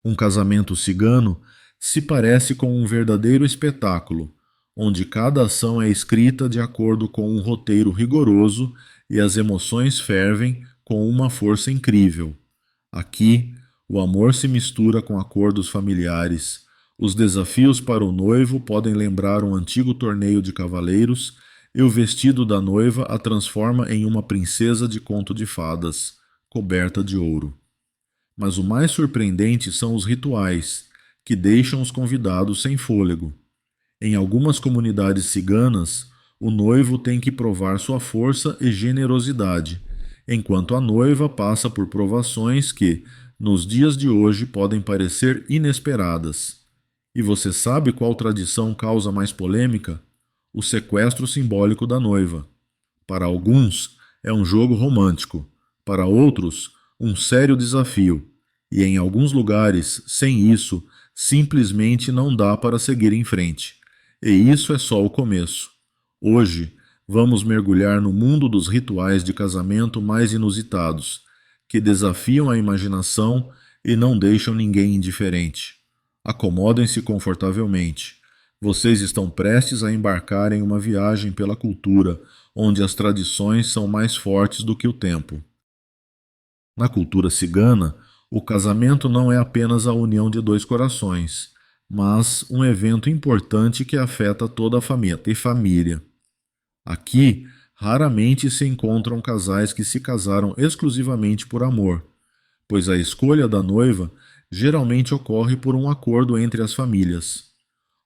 Um casamento cigano se parece com um verdadeiro espetáculo, onde cada ação é escrita de acordo com um roteiro rigoroso e as emoções fervem com uma força incrível. Aqui, o amor se mistura com acordos familiares. Os desafios para o noivo podem lembrar um antigo torneio de cavaleiros e o vestido da noiva a transforma em uma princesa de conto de fadas, coberta de ouro. Mas o mais surpreendente são os rituais, que deixam os convidados sem fôlego. Em algumas comunidades ciganas, o noivo tem que provar sua força e generosidade, enquanto a noiva passa por provações que, nos dias de hoje, podem parecer inesperadas. E você sabe qual tradição causa mais polêmica? O sequestro simbólico da noiva. Para alguns, é um jogo romântico, para outros, um sério desafio. E em alguns lugares, sem isso, simplesmente não dá para seguir em frente. E isso é só o começo. Hoje, vamos mergulhar no mundo dos rituais de casamento mais inusitados, que desafiam a imaginação e não deixam ninguém indiferente. Acomodem-se confortavelmente. Vocês estão prestes a embarcar em uma viagem pela cultura, onde as tradições são mais fortes do que o tempo. Na cultura cigana, o casamento não é apenas a união de dois corações, mas um evento importante que afeta toda a família. Aqui, raramente se encontram casais que se casaram exclusivamente por amor, pois a escolha da noiva geralmente ocorre por um acordo entre as famílias.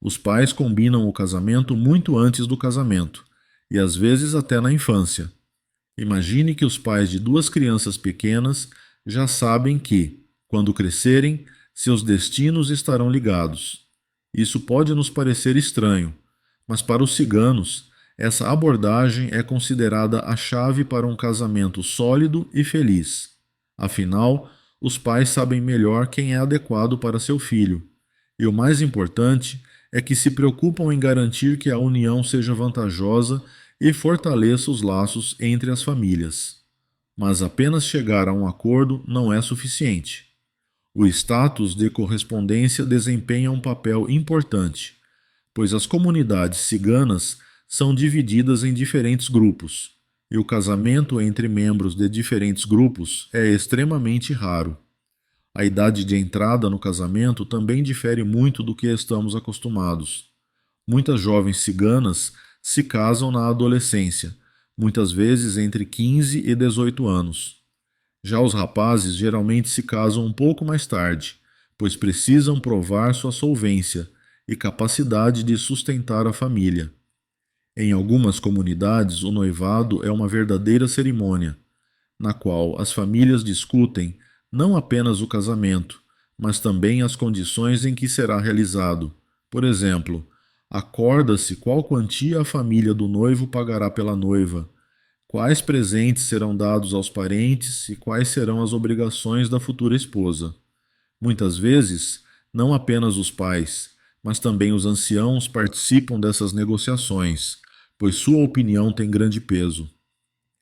Os pais combinam o casamento muito antes do casamento, e às vezes até na infância. Imagine que os pais de duas crianças pequenas já sabem que, quando crescerem, seus destinos estarão ligados. Isso pode nos parecer estranho, mas para os ciganos, essa abordagem é considerada a chave para um casamento sólido e feliz. Afinal, os pais sabem melhor quem é adequado para seu filho. E o mais importante é que se preocupam em garantir que a união seja vantajosa e fortaleça os laços entre as famílias. Mas apenas chegar a um acordo não é suficiente. O status de correspondência desempenha um papel importante, pois as comunidades ciganas são divididas em diferentes grupos, e o casamento entre membros de diferentes grupos é extremamente raro. A idade de entrada no casamento também difere muito do que estamos acostumados. Muitas jovens ciganas se casam na adolescência, muitas vezes entre 15 e 18 anos. Já os rapazes geralmente se casam um pouco mais tarde, pois precisam provar sua solvência e capacidade de sustentar a família. Em algumas comunidades, o noivado é uma verdadeira cerimônia, na qual as famílias discutem não apenas o casamento, mas também as condições em que será realizado. Por exemplo, acorda-se qual quantia a família do noivo pagará pela noiva, quais presentes serão dados aos parentes e quais serão as obrigações da futura esposa. Muitas vezes, não apenas os pais, mas também os anciãos participam dessas negociações, pois sua opinião tem grande peso.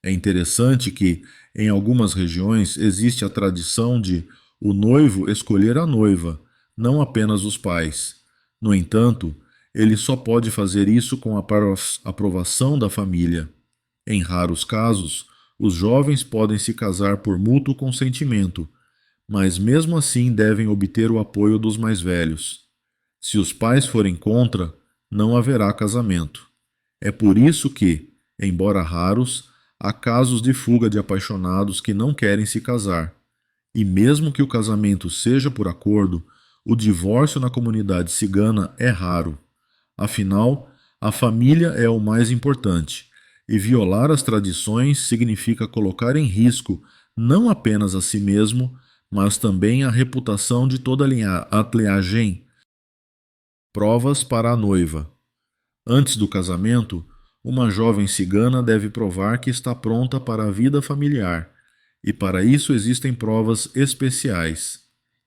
É interessante que, em algumas regiões, existe a tradição de o noivo escolher a noiva, não apenas os pais. No entanto, ele só pode fazer isso com a aprovação da família. Em raros casos, os jovens podem se casar por mútuo consentimento, mas mesmo assim devem obter o apoio dos mais velhos. Se os pais forem contra, não haverá casamento. É por isso que, embora raros, há casos de fuga de apaixonados que não querem se casar. E mesmo que o casamento seja por acordo, o divórcio na comunidade cigana é raro. Afinal, a família é o mais importante, e violar as tradições significa colocar em risco não apenas a si mesmo, mas também a reputação de toda a linhagem. Provas para a noiva. Antes do casamento, uma jovem cigana deve provar que está pronta para a vida familiar, e para isso existem provas especiais.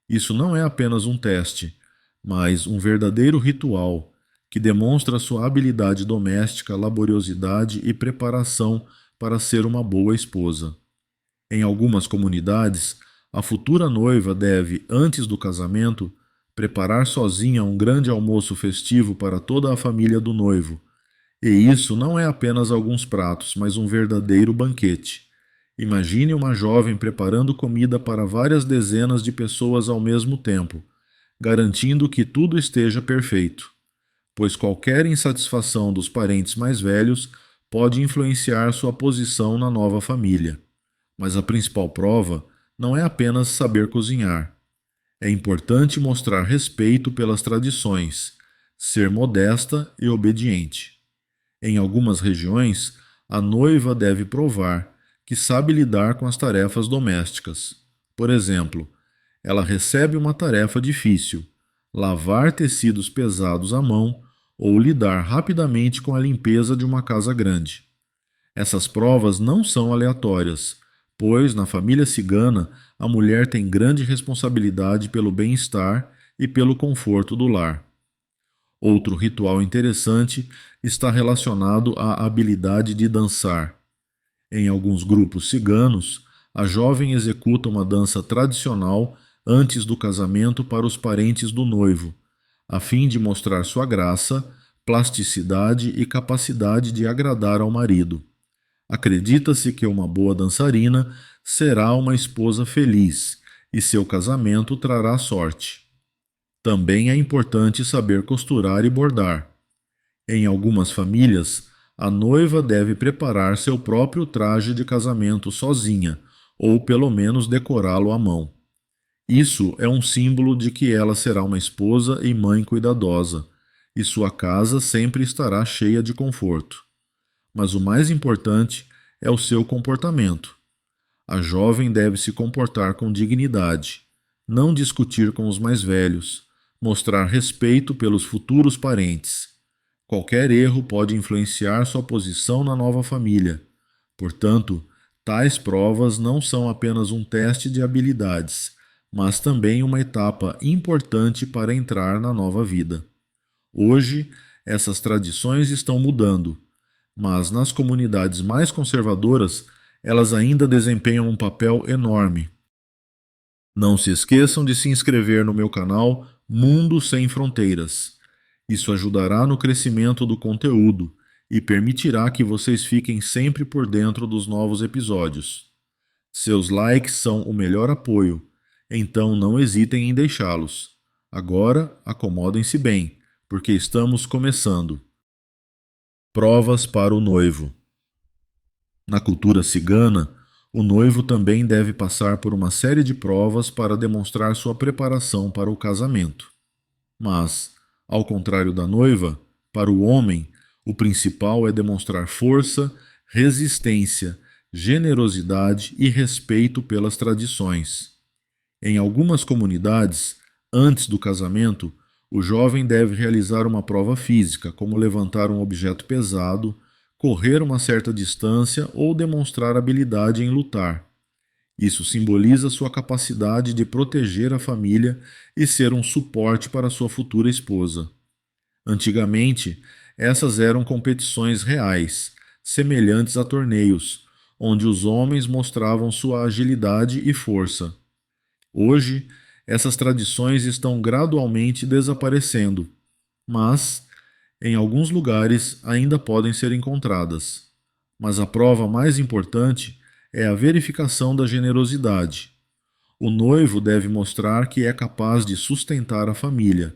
Isso não é apenas um teste, mas um verdadeiro ritual que demonstra sua habilidade doméstica, laboriosidade e preparação para ser uma boa esposa. Em algumas comunidades, A futura noiva deve, antes do casamento, preparar sozinha um grande almoço festivo para toda a família do noivo. E isso não é apenas alguns pratos, mas um verdadeiro banquete. Imagine uma jovem preparando comida para várias dezenas de pessoas ao mesmo tempo, garantindo que tudo esteja perfeito, pois qualquer insatisfação dos parentes mais velhos pode influenciar sua posição na nova família. Mas a principal prova não é apenas saber cozinhar. É importante mostrar respeito pelas tradições, ser modesta e obediente. Em algumas regiões, a noiva deve provar que sabe lidar com as tarefas domésticas. Por exemplo, ela recebe uma tarefa difícil, lavar tecidos pesados à mão ou lidar rapidamente com a limpeza de uma casa grande. Essas provas não são aleatórias, pois na família cigana a mulher tem grande responsabilidade pelo bem-estar e pelo conforto do lar. Outro ritual interessante está relacionado à habilidade de dançar. Em alguns grupos ciganos, a jovem executa uma dança tradicional antes do casamento para os parentes do noivo, a fim de mostrar sua graça, plasticidade e capacidade de agradar ao marido. Acredita-se que uma boa dançarina será uma esposa feliz e seu casamento trará sorte. Também é importante saber costurar e bordar. Em algumas famílias, a noiva deve preparar seu próprio traje de casamento sozinha, ou pelo menos decorá-lo à mão. Isso é um símbolo de que ela será uma esposa e mãe cuidadosa, e sua casa sempre estará cheia de conforto. Mas o mais importante é o seu comportamento. A jovem deve se comportar com dignidade, não discutir com os mais velhos, mostrar respeito pelos futuros parentes. Qualquer erro pode influenciar sua posição na nova família. Portanto, tais provas não são apenas um teste de habilidades, mas também uma etapa importante para entrar na nova vida. Hoje, essas tradições estão mudando, mas nas comunidades mais conservadoras, elas ainda desempenham um papel enorme. Não se esqueçam de se inscrever no meu canal Mundo Sem Fronteiras. Isso ajudará no crescimento do conteúdo e permitirá que vocês fiquem sempre por dentro dos novos episódios. Seus likes são o melhor apoio, então não hesitem em deixá-los. Agora, acomodem-se bem, porque estamos começando. Provas para o noivo. Na cultura cigana, o noivo também deve passar por uma série de provas para demonstrar sua preparação para o casamento. Mas, ao contrário da noiva, para o homem, o principal é demonstrar força, resistência, generosidade e respeito pelas tradições. Em algumas comunidades, antes do casamento, o jovem deve realizar uma prova física, como levantar um objeto pesado, correr uma certa distância ou demonstrar habilidade em lutar. Isso simboliza sua capacidade de proteger a família e ser um suporte para sua futura esposa. Antigamente, essas eram competições reais, semelhantes a torneios, onde os homens mostravam sua agilidade e força. Hoje, essas tradições estão gradualmente desaparecendo, mas, em alguns lugares, ainda podem ser encontradas. Mas a prova mais importante é a verificação da generosidade. O noivo deve mostrar que é capaz de sustentar a família.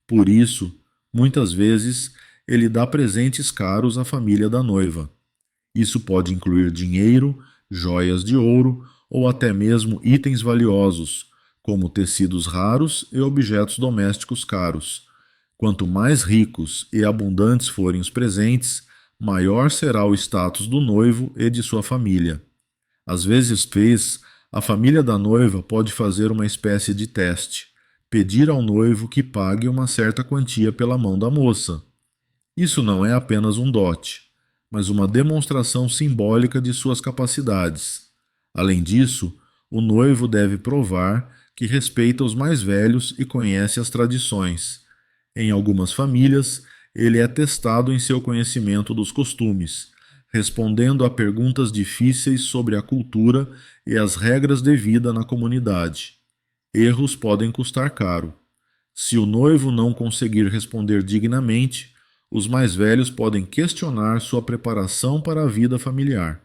Por isso, muitas vezes, ele dá presentes caros à família da noiva. Isso pode incluir dinheiro, joias de ouro ou até mesmo itens valiosos, como tecidos raros e objetos domésticos caros. Quanto mais ricos e abundantes forem os presentes, maior será o status do noivo e de sua família. Às vezes, a família da noiva pode fazer uma espécie de teste, pedir ao noivo que pague uma certa quantia pela mão da moça. Isso não é apenas um dote, mas uma demonstração simbólica de suas capacidades. Além disso, o noivo deve provar que respeita os mais velhos e conhece as tradições. Em algumas famílias, ele é testado em seu conhecimento dos costumes, respondendo a perguntas difíceis sobre a cultura e as regras de vida na comunidade. Erros podem custar caro. Se o noivo não conseguir responder dignamente, os mais velhos podem questionar sua preparação para a vida familiar.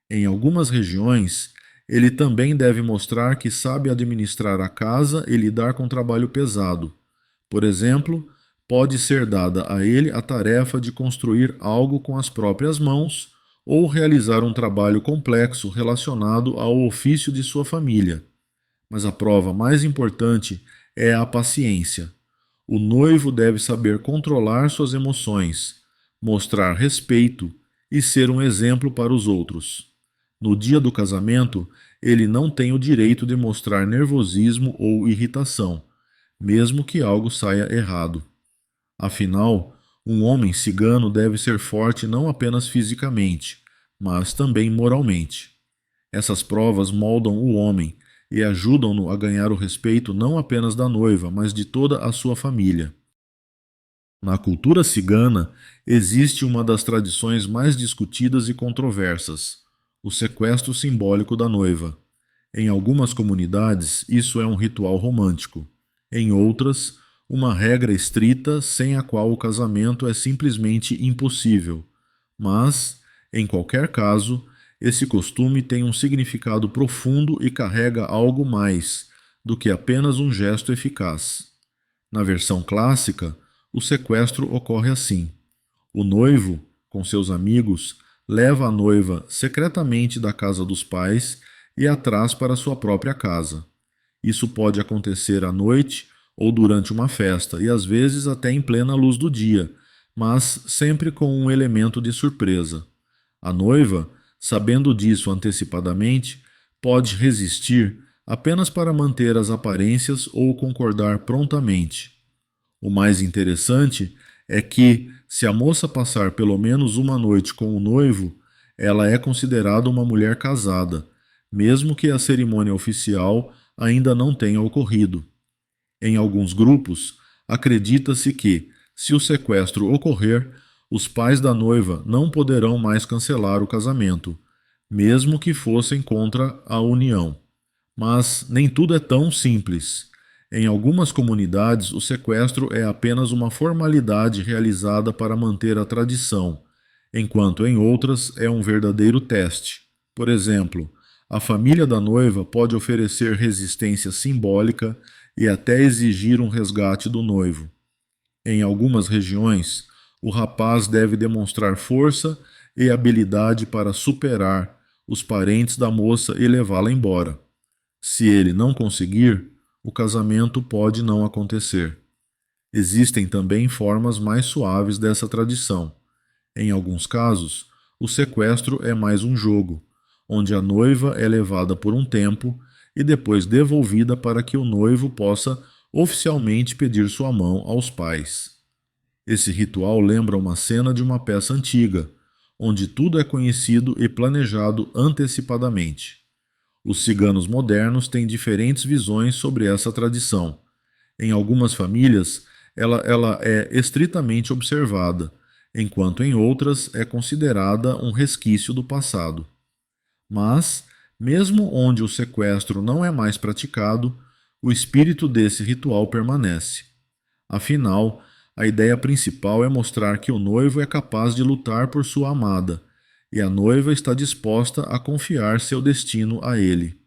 Em algumas regiões, ele também deve mostrar que sabe administrar a casa e lidar com trabalho pesado. Por exemplo, pode ser dada a ele a tarefa de construir algo com as próprias mãos ou realizar um trabalho complexo relacionado ao ofício de sua família. Mas a prova mais importante é a paciência. O noivo deve saber controlar suas emoções, mostrar respeito e ser um exemplo para os outros. No dia do casamento, ele não tem o direito de mostrar nervosismo ou irritação, mesmo que algo saia errado. Afinal, um homem cigano deve ser forte não apenas fisicamente, mas também moralmente. Essas provas moldam o homem e ajudam-no a ganhar o respeito não apenas da noiva, mas de toda a sua família. Na cultura cigana, existe uma das tradições mais discutidas e controversas: o sequestro simbólico da noiva. Em algumas comunidades, isso é um ritual romântico. Em outras, uma regra estrita sem a qual o casamento é simplesmente impossível. Mas, em qualquer caso, esse costume tem um significado profundo e carrega algo mais do que apenas um gesto eficaz. Na versão clássica, o sequestro ocorre assim: o noivo, com seus amigos, leva a noiva secretamente da casa dos pais e a traz para sua própria casa. Isso pode acontecer à noite ou durante uma festa, e às vezes até em plena luz do dia, mas sempre com um elemento de surpresa. A noiva, sabendo disso antecipadamente, pode resistir apenas para manter as aparências ou concordar prontamente. O mais interessante é que, se a moça passar pelo menos uma noite com o noivo, ela é considerada uma mulher casada, mesmo que a cerimônia oficial ainda não tenha ocorrido. Em alguns grupos, acredita-se que, se o sequestro ocorrer, os pais da noiva não poderão mais cancelar o casamento, mesmo que fossem contra a união. Mas nem tudo é tão simples. Em algumas comunidades, o sequestro é apenas uma formalidade realizada para manter a tradição, enquanto em outras é um verdadeiro teste. Por exemplo, a família da noiva pode oferecer resistência simbólica e até exigir um resgate do noivo. Em algumas regiões, o rapaz deve demonstrar força e habilidade para superar os parentes da moça e levá-la embora. Se ele não conseguir, o casamento pode não acontecer. Existem também formas mais suaves dessa tradição. Em alguns casos, o sequestro é mais um jogo, onde a noiva é levada por um tempo e depois devolvida para que o noivo possa oficialmente pedir sua mão aos pais. Esse ritual lembra uma cena de uma peça antiga, onde tudo é conhecido e planejado antecipadamente. Os ciganos modernos têm diferentes visões sobre essa tradição. Em algumas famílias, ela é estritamente observada, enquanto em outras é considerada um resquício do passado. Mas, mesmo onde o sequestro não é mais praticado, o espírito desse ritual permanece. Afinal, a ideia principal é mostrar que o noivo é capaz de lutar por sua amada, e a noiva está disposta a confiar seu destino a ele.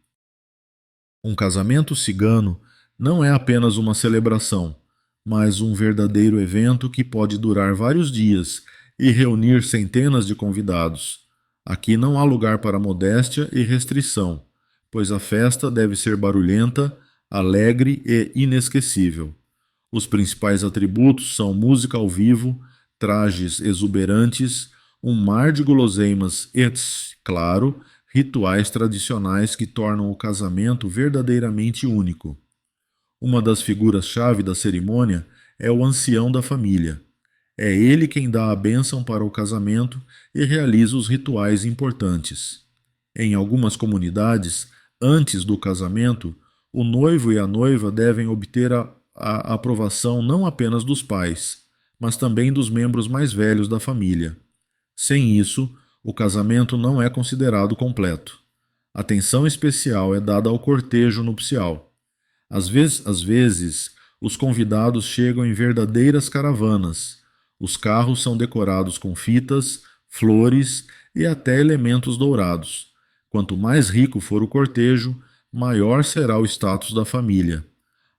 Um casamento cigano não é apenas uma celebração, mas um verdadeiro evento que pode durar vários dias e reunir centenas de convidados. Aqui não há lugar para modéstia e restrição, pois a festa deve ser barulhenta, alegre e inesquecível. Os principais atributos são música ao vivo, trajes exuberantes, um mar de guloseimas e, claro, rituais tradicionais que tornam o casamento verdadeiramente único. Uma das figuras-chave da cerimônia é o ancião da família. É ele quem dá a bênção para o casamento e realiza os rituais importantes. Em algumas comunidades, antes do casamento, o noivo e a noiva devem obter a aprovação não apenas dos pais, mas também dos membros mais velhos da família. Sem isso, o casamento não é considerado completo. Atenção especial é dada ao cortejo nupcial. Às vezes, os convidados chegam em verdadeiras caravanas. Os carros são decorados com fitas, flores e até elementos dourados. Quanto mais rico for o cortejo, maior será o status da família.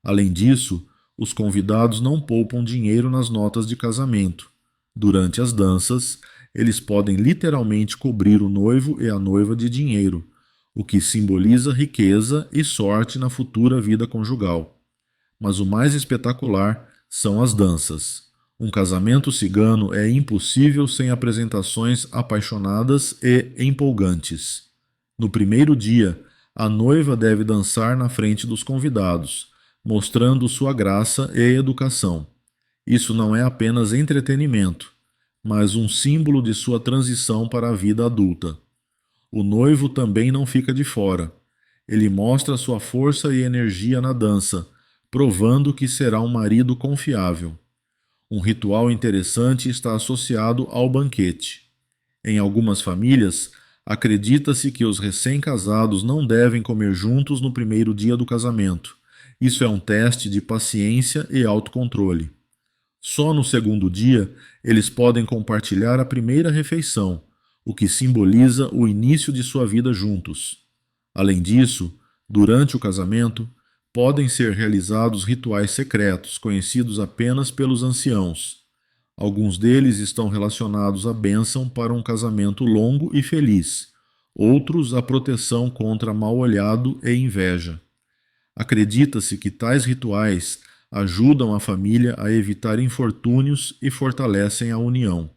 Além disso, os convidados não poupam dinheiro nas notas de casamento. Durante as danças, eles podem literalmente cobrir o noivo e a noiva de dinheiro, o que simboliza riqueza e sorte na futura vida conjugal. Mas o mais espetacular são as danças. Um casamento cigano é impossível sem apresentações apaixonadas e empolgantes. No primeiro dia, a noiva deve dançar na frente dos convidados, mostrando sua graça e educação. Isso não é apenas entretenimento, mas um símbolo de sua transição para a vida adulta. O noivo também não fica de fora. Ele mostra sua força e energia na dança, provando que será um marido confiável. Um ritual interessante está associado ao banquete. Em algumas famílias, acredita-se que os recém-casados não devem comer juntos no primeiro dia do casamento. Isso é um teste de paciência e autocontrole. Só no segundo dia, eles podem compartilhar a primeira refeição, o que simboliza o início de sua vida juntos. Além disso, durante o casamento, podem ser realizados rituais secretos, conhecidos apenas pelos anciãos. Alguns deles estão relacionados à bênção para um casamento longo e feliz, outros à proteção contra mal-olhado e inveja. Acredita-se que tais rituais ajudam a família a evitar infortúnios e fortalecem a união.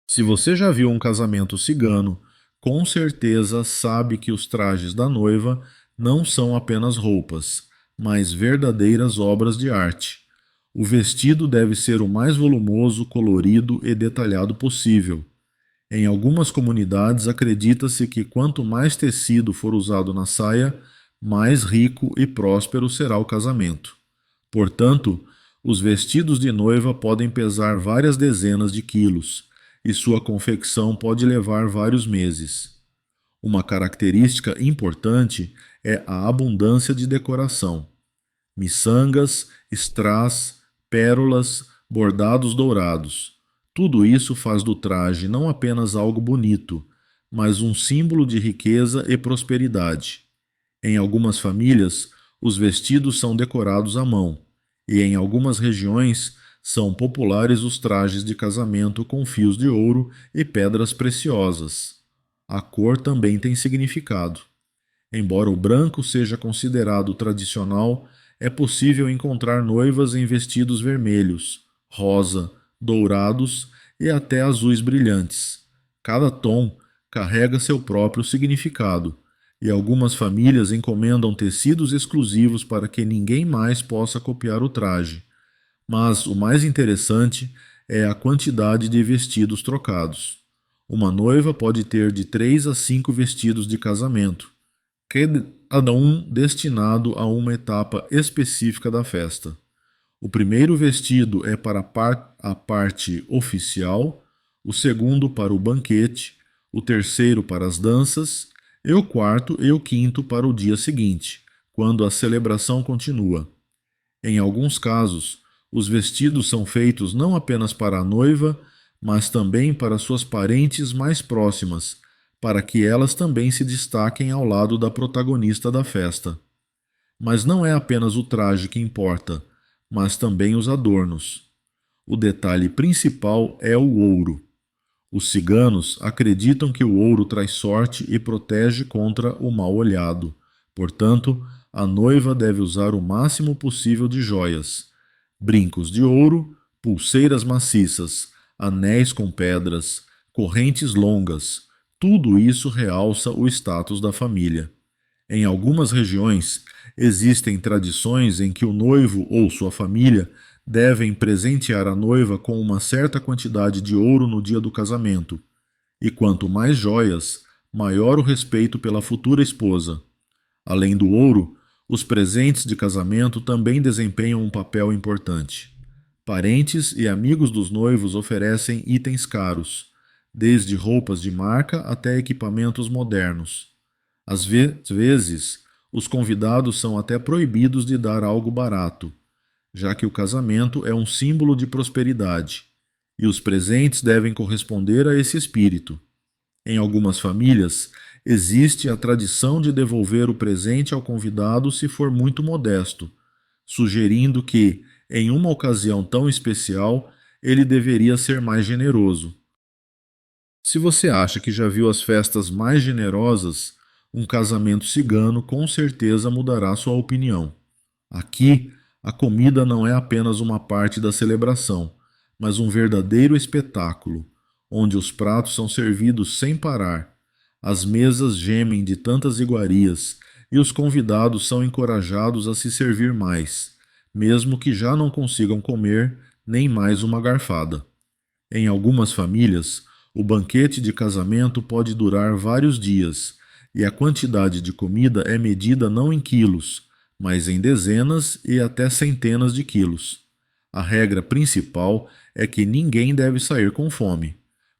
Se você já viu um casamento cigano, com certeza sabe que os trajes da noiva não são apenas roupas, mas verdadeiras obras de arte. O vestido deve ser o mais volumoso, colorido e detalhado possível. Em algumas comunidades, acredita-se que quanto mais tecido for usado na saia, mais rico e próspero será o casamento. Portanto, os vestidos de noiva podem pesar várias dezenas de quilos, e sua confecção pode levar vários meses. Uma característica importante é a abundância de decoração. Miçangas, strass, pérolas, bordados dourados. Tudo isso faz do traje não apenas algo bonito, mas um símbolo de riqueza e prosperidade. Em algumas famílias, os vestidos são decorados à mão, e em algumas regiões são populares os trajes de casamento com fios de ouro e pedras preciosas. A cor também tem significado. Embora o branco seja considerado tradicional, é possível encontrar noivas em vestidos vermelhos, rosa, dourados e até azuis brilhantes. Cada tom carrega seu próprio significado, e algumas famílias encomendam tecidos exclusivos para que ninguém mais possa copiar o traje. Mas o mais interessante é a quantidade de vestidos trocados. Uma noiva pode ter de 3 a 5 vestidos de casamento, cada um destinado a uma etapa específica da festa. O primeiro vestido é para a parte oficial, o segundo para o banquete, o terceiro para as danças, e o quarto e o quinto para o dia seguinte, quando a celebração continua. Em alguns casos, os vestidos são feitos não apenas para a noiva, mas também para suas parentes mais próximas, para que elas também se destaquem ao lado da protagonista da festa. Mas não é apenas o traje que importa, mas também os adornos. O detalhe principal é o ouro. Os ciganos acreditam que o ouro traz sorte e protege contra o mal-olhado. Portanto, a noiva deve usar o máximo possível de joias: brincos de ouro, pulseiras maciças, anéis com pedras, correntes longas. Tudo isso realça o status da família. Em algumas regiões, existem tradições em que o noivo ou sua família devem presentear a noiva com uma certa quantidade de ouro no dia do casamento. E quanto mais joias, maior o respeito pela futura esposa. Além do ouro, os presentes de casamento também desempenham um papel importante. Parentes e amigos dos noivos oferecem itens caros: desde roupas de marca até equipamentos modernos. Às vezes, os convidados são até proibidos de dar algo barato, já que o casamento é um símbolo de prosperidade, e os presentes devem corresponder a esse espírito. Em algumas famílias, existe a tradição de devolver o presente ao convidado se for muito modesto, sugerindo que, em uma ocasião tão especial, ele deveria ser mais generoso. Se você acha que já viu as festas mais generosas, um casamento cigano com certeza mudará sua opinião. Aqui, a comida não é apenas uma parte da celebração, mas um verdadeiro espetáculo, onde os pratos são servidos sem parar, as mesas gemem de tantas iguarias e os convidados são encorajados a se servir mais, mesmo que já não consigam comer nem mais uma garfada. Em algumas famílias, o banquete de casamento pode durar vários dias, e a quantidade de comida é medida não em quilos, mas em dezenas e até centenas de quilos. A regra principal é que ninguém deve sair com fome.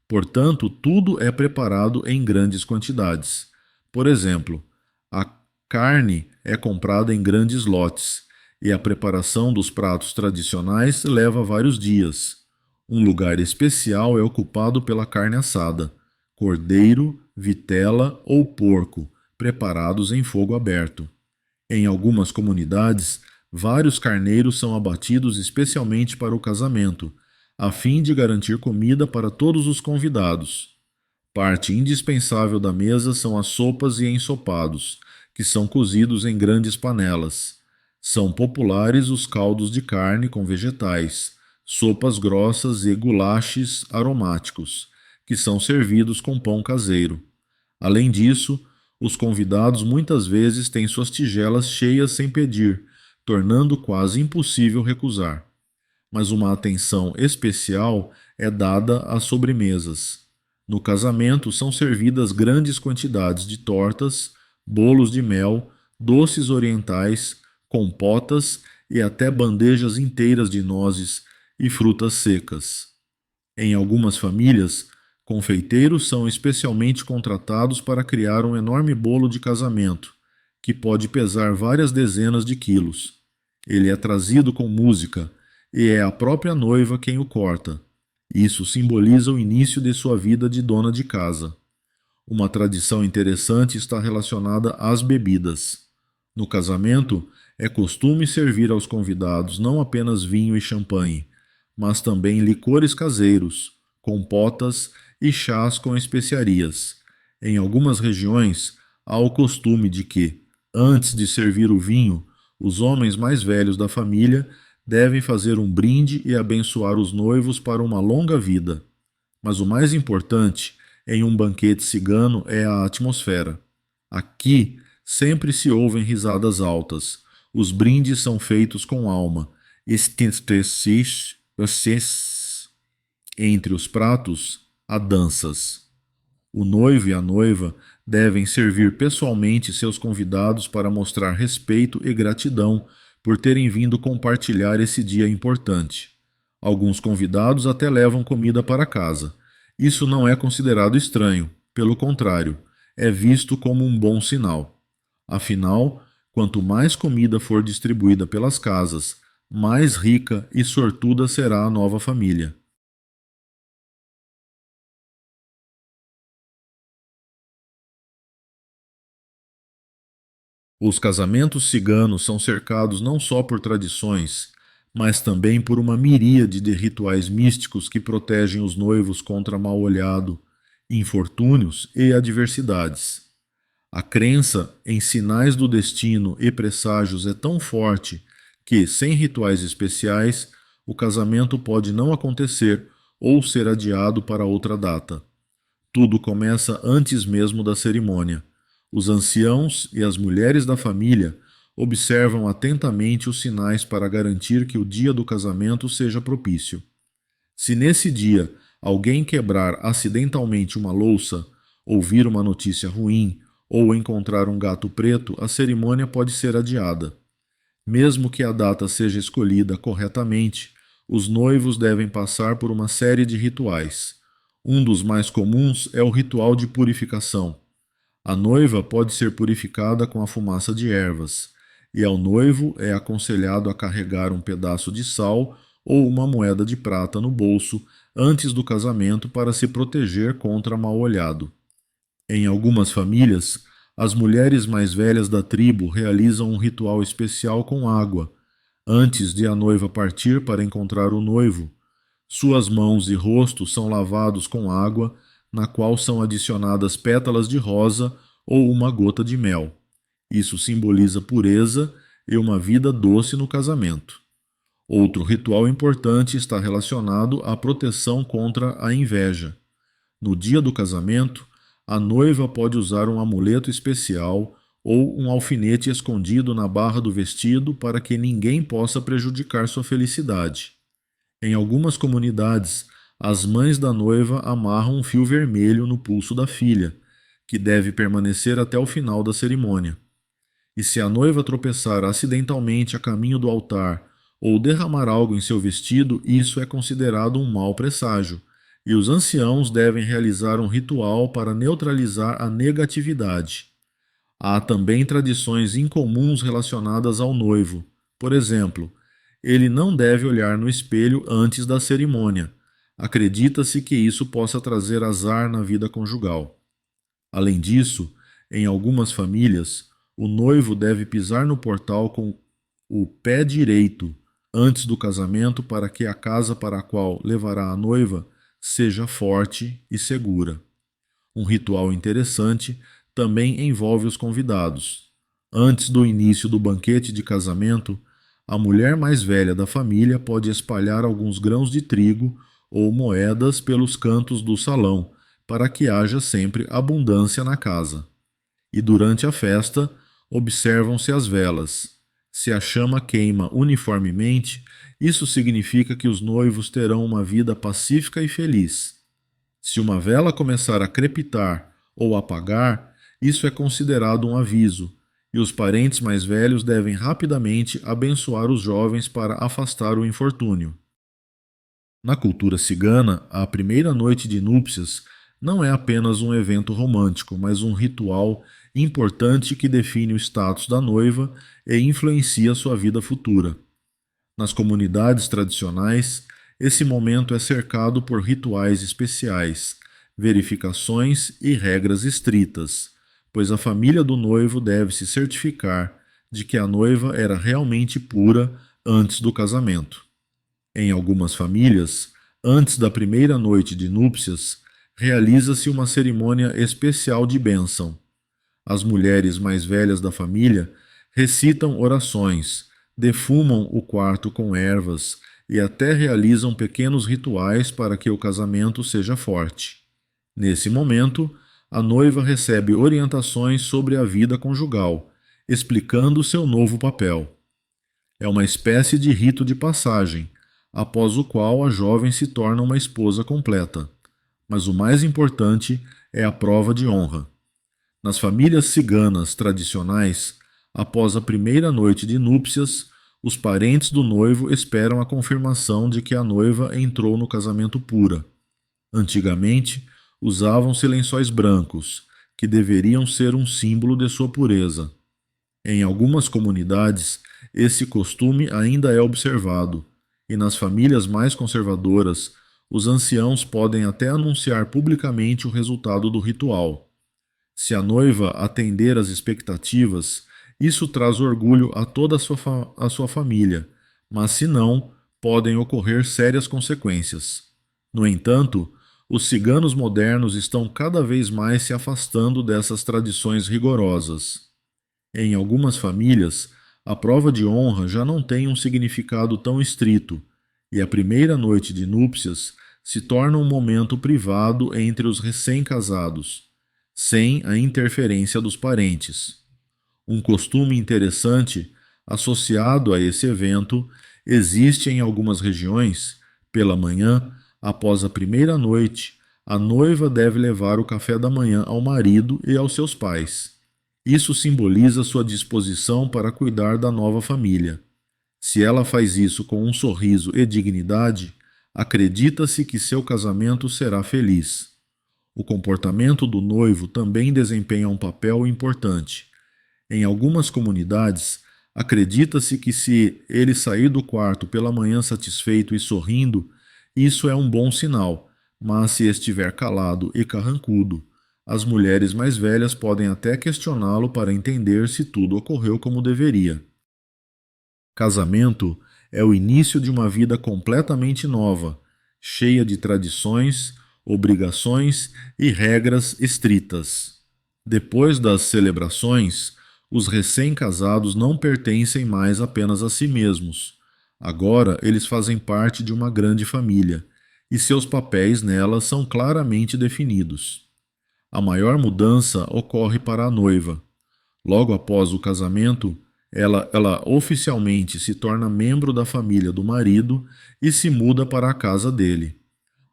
Portanto, tudo é preparado em grandes quantidades. Por exemplo, a carne é comprada em grandes lotes, e a preparação dos pratos tradicionais leva vários dias. Um lugar especial é ocupado pela carne assada, cordeiro, vitela ou porco, preparados em fogo aberto. Em algumas comunidades, vários carneiros são abatidos especialmente para o casamento, a fim de garantir comida para todos os convidados. Parte indispensável da mesa são as sopas e ensopados, que são cozidos em grandes panelas. São populares os caldos de carne com vegetais, sopas grossas e goulaches aromáticos, que são servidos com pão caseiro. Além disso, os convidados muitas vezes têm suas tigelas cheias sem pedir, tornando quase impossível recusar. Mas uma atenção especial é dada às sobremesas. No casamento são servidas grandes quantidades de tortas, bolos de mel, doces orientais, compotas e até bandejas inteiras de nozes e frutas secas. Em algumas famílias, confeiteiros são especialmente contratados para criar um enorme bolo de casamento, que pode pesar várias dezenas de quilos. Ele é trazido com música e é a própria noiva quem o corta. Isso simboliza o início de sua vida de dona de casa. Uma tradição interessante está relacionada às bebidas. No casamento, é costume servir aos convidados não apenas vinho e champanhe, mas também licores caseiros, compotas e chás com especiarias. Em algumas regiões, há o costume de que, antes de servir o vinho, os homens mais velhos da família devem fazer um brinde e abençoar os noivos para uma longa vida. Mas o mais importante em um banquete cigano é a atmosfera. Aqui sempre se ouvem risadas altas. Os brindes são feitos com alma. Entre os pratos, há danças. O noivo e a noiva devem servir pessoalmente seus convidados para mostrar respeito e gratidão por terem vindo compartilhar esse dia importante. Alguns convidados até levam comida para casa. Isso não é considerado estranho, pelo contrário, é visto como um bom sinal. Afinal, quanto mais comida for distribuída pelas casas, mais rica e sortuda será a nova família. Os casamentos ciganos são cercados não só por tradições, mas também por uma miríade de rituais místicos que protegem os noivos contra mal-olhado, infortúnios e adversidades. A crença em sinais do destino e presságios é tão forte que, sem rituais especiais, o casamento pode não acontecer ou ser adiado para outra data. Tudo começa antes mesmo da cerimônia. Os anciãos e as mulheres da família observam atentamente os sinais para garantir que o dia do casamento seja propício. Se nesse dia alguém quebrar acidentalmente uma louça, ouvir uma notícia ruim ou encontrar um gato preto, a cerimônia pode ser adiada. Mesmo que a data seja escolhida corretamente, os noivos devem passar por uma série de rituais. Um dos mais comuns é o ritual de purificação. A noiva pode ser purificada com a fumaça de ervas, e ao noivo é aconselhado a carregar um pedaço de sal ou uma moeda de prata no bolso antes do casamento para se proteger contra mal-olhado. Em algumas famílias, as mulheres mais velhas da tribo realizam um ritual especial com água, antes de a noiva partir para encontrar o noivo. Suas mãos e rosto são lavados com água, na qual são adicionadas pétalas de rosa ou uma gota de mel. Isso simboliza pureza e uma vida doce no casamento. Outro ritual importante está relacionado à proteção contra a inveja. No dia do casamento, a noiva pode usar um amuleto especial ou um alfinete escondido na barra do vestido para que ninguém possa prejudicar sua felicidade. Em algumas comunidades, as mães da noiva amarram um fio vermelho no pulso da filha, que deve permanecer até o final da cerimônia. E se a noiva tropeçar acidentalmente a caminho do altar ou derramar algo em seu vestido, isso é considerado um mau presságio, e os anciãos devem realizar um ritual para neutralizar a negatividade. Há também tradições incomuns relacionadas ao noivo. Por exemplo, ele não deve olhar no espelho antes da cerimônia. Acredita-se que isso possa trazer azar na vida conjugal. Além disso, em algumas famílias, o noivo deve pisar no portal com o pé direito antes do casamento para que a casa para a qual levará a noiva seja forte e segura. Um ritual interessante também envolve os convidados. Antes do início do banquete de casamento, a mulher mais velha da família pode espalhar alguns grãos de trigo ou moedas pelos cantos do salão, para que haja sempre abundância na casa. E durante a festa, observam-se as velas. Se a chama queima uniformemente, isso significa que os noivos terão uma vida pacífica e feliz. Se uma vela começar a crepitar ou apagar, isso é considerado um aviso, e os parentes mais velhos devem rapidamente abençoar os jovens para afastar o infortúnio. Na cultura cigana, a primeira noite de núpcias não é apenas um evento romântico, mas um ritual importante que define o status da noiva e influencia sua vida futura. Nas comunidades tradicionais, esse momento é cercado por rituais especiais, verificações e regras estritas, pois a família do noivo deve se certificar de que a noiva era realmente pura antes do casamento. Em algumas famílias, antes da primeira noite de núpcias, realiza-se uma cerimônia especial de bênção. As mulheres mais velhas da família recitam orações, defumam o quarto com ervas e até realizam pequenos rituais para que o casamento seja forte. Nesse momento, a noiva recebe orientações sobre a vida conjugal, explicando seu novo papel. É uma espécie de rito de passagem, após o qual a jovem se torna uma esposa completa. Mas o mais importante é a prova de honra. Nas famílias ciganas tradicionais, após a primeira noite de núpcias, os parentes do noivo esperam a confirmação de que a noiva entrou no casamento pura. Antigamente, usavam-se lençóis brancos, que deveriam ser um símbolo de sua pureza. Em algumas comunidades, esse costume ainda é observado, e nas famílias mais conservadoras, os anciãos podem até anunciar publicamente o resultado do ritual. Se a noiva atender às expectativas, isso traz orgulho a toda a sua família, mas se não, podem ocorrer sérias consequências. No entanto, os ciganos modernos estão cada vez mais se afastando dessas tradições rigorosas. Em algumas famílias, a prova de honra já não tem um significado tão estrito, e a primeira noite de núpcias se torna um momento privado entre os recém-casados, sem a interferência dos parentes. Um costume interessante associado a esse evento existe em algumas regiões. Pela manhã, após a primeira noite, a noiva deve levar o café da manhã ao marido e aos seus pais. Isso simboliza sua disposição para cuidar da nova família. Se ela faz isso com um sorriso e dignidade, acredita-se que seu casamento será feliz. O comportamento do noivo também desempenha um papel importante. Em algumas comunidades, acredita-se que se ele sair do quarto pela manhã satisfeito e sorrindo, isso é um bom sinal, mas se estiver calado e carrancudo, as mulheres mais velhas podem até questioná-lo para entender se tudo ocorreu como deveria. Casamento é o início de uma vida completamente nova, cheia de tradições, obrigações e regras estritas. Depois das celebrações, os recém-casados não pertencem mais apenas a si mesmos. Agora eles fazem parte de uma grande família, e seus papéis nela são claramente definidos. A maior mudança ocorre para a noiva. Logo após o casamento, ela oficialmente se torna membro da família do marido e se muda para a casa dele.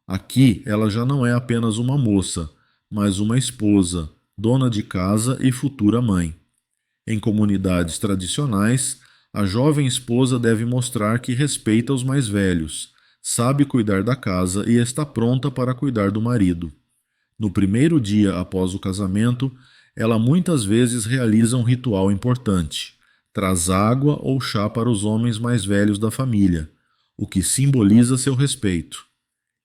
Aqui ela já não é apenas uma moça, mas uma esposa, dona de casa e futura mãe. Em comunidades tradicionais, a jovem esposa deve mostrar que respeita os mais velhos, sabe cuidar da casa e está pronta para cuidar do marido. No primeiro dia após o casamento, ela muitas vezes realiza um ritual importante. Traz água ou chá para os homens mais velhos da família, o que simboliza seu respeito.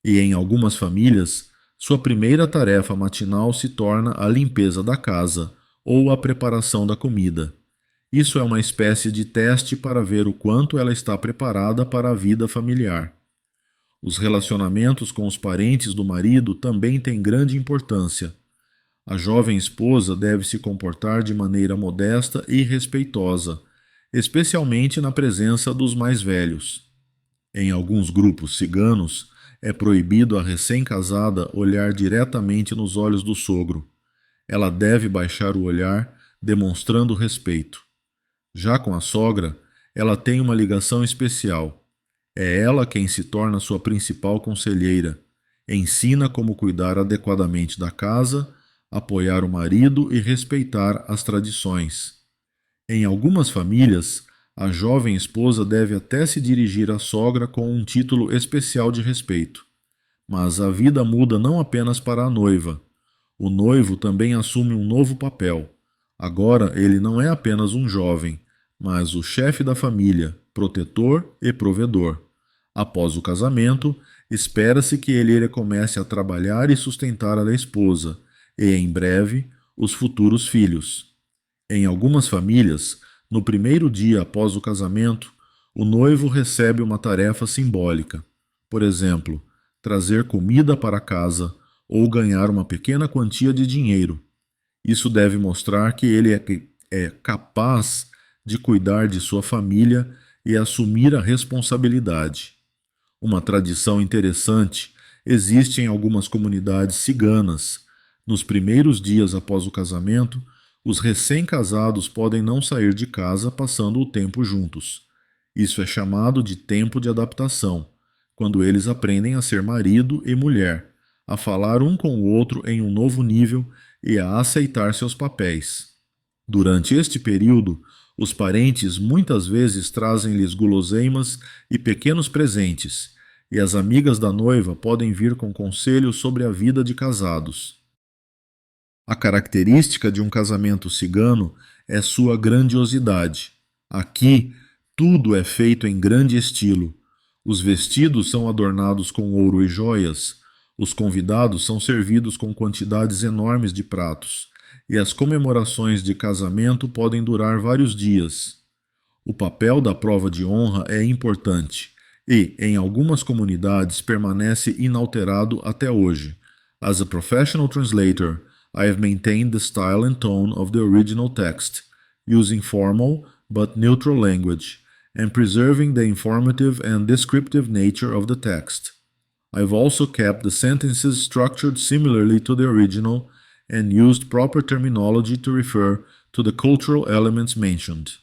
E em algumas famílias, sua primeira tarefa matinal se torna a limpeza da casa ou a preparação da comida. Isso é uma espécie de teste para ver o quanto ela está preparada para a vida familiar. Os relacionamentos com os parentes do marido também têm grande importância. A jovem esposa deve se comportar de maneira modesta e respeitosa, especialmente na presença dos mais velhos. Em alguns grupos ciganos, é proibido a recém-casada olhar diretamente nos olhos do sogro. Ela deve baixar o olhar, demonstrando respeito. Já com a sogra, ela tem uma ligação especial. É ela quem se torna sua principal conselheira. Ensina como cuidar adequadamente da casa, apoiar o marido e respeitar as tradições. Em algumas famílias, a jovem esposa deve até se dirigir à sogra com um título especial de respeito. Mas a vida muda não apenas para a noiva. O noivo também assume um novo papel. Agora ele não é apenas um jovem, mas o chefe da família, protetor e provedor. Após o casamento, espera-se que ele comece a trabalhar e sustentar a esposa, e, em breve, os futuros filhos. Em algumas famílias, no primeiro dia após o casamento, o noivo recebe uma tarefa simbólica. Por exemplo, trazer comida para casa ou ganhar uma pequena quantia de dinheiro. Isso deve mostrar que ele é capaz de cuidar de sua família e assumir a responsabilidade. Uma tradição interessante existe em algumas comunidades ciganas. Nos primeiros dias após o casamento, os recém-casados podem não sair de casa passando o tempo juntos. Isso é chamado de tempo de adaptação, quando eles aprendem a ser marido e mulher, a falar um com o outro em um novo nível e a aceitar seus papéis. Durante este período, os parentes muitas vezes trazem-lhes guloseimas e pequenos presentes, e as amigas da noiva podem vir com conselhos sobre a vida de casados. A característica de um casamento cigano é sua grandiosidade. Aqui, tudo é feito em grande estilo. Os vestidos são adornados com ouro e joias, os convidados são servidos com quantidades enormes de pratos, e as comemorações de casamento podem durar vários dias. O papel da prova de honra é importante e, em algumas comunidades, permanece inalterado até hoje. As a professional translator, I have maintained the style and tone of the original text, using formal but neutral language, and preserving the informative and descriptive nature of the text. I've also kept the sentences structured similarly to the original and used proper terminology to refer to the cultural elements mentioned.